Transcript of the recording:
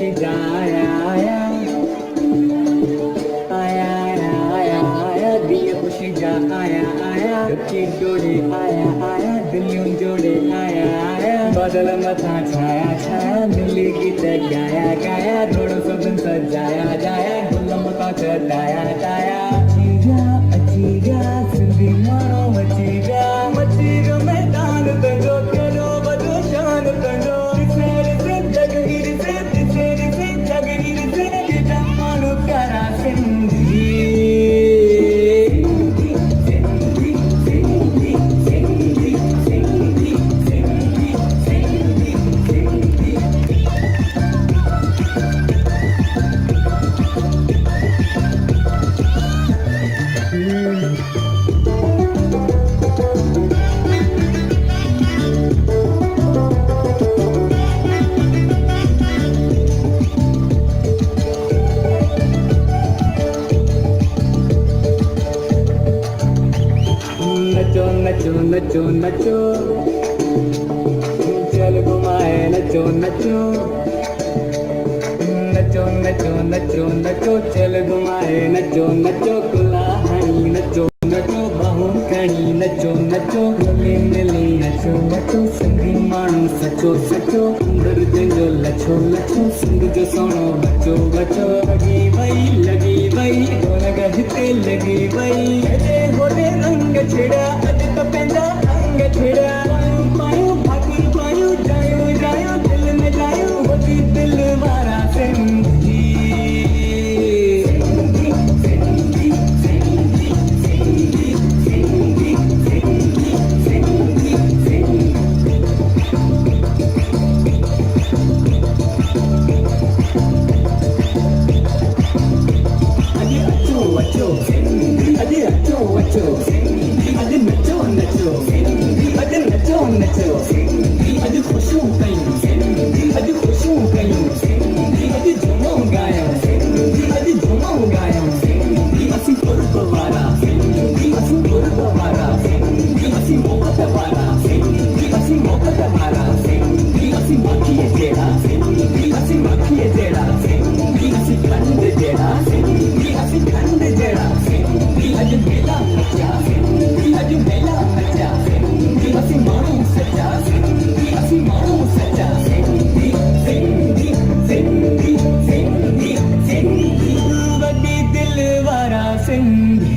खुशी का आया आया आया आया आया आया दिल खुशी का आया आया की जोड़े आया आया दिल जोड़े आया आया बादल मथा छाया छाया दिल्ली गीत गाया गाया थोड़ा सा दिन सजाया जाया गुलाम का चटाया टाया अचीरा सिंधी मारो मचीरा मचीरा मैदान तंजो करो बदो शान तंजो रिसे जगीर से जगीर से जमानु करा सिंधी नचो नचो नचो चल घुमाए नचो नचो नचो नचो नचो नचो चल घुमाए नचो नचो कुलाहणी नचो नचो बाहू कणी नचो नचो मिली मिली नचो नचो सिंधी माण्हू सचो सचो अंदर जंजो लछो लछो सिंध जो सोनो बचो बचो लगी वई ढोलक हिते लगी वई हेॾे होॾे रंग छिड़ा अॼु त पंहिंजा अंग छिड़ा पायूं भाकुर पायूं जायूं जायूं दिल में जायूं होती दिल वारा सिंधी सिंधी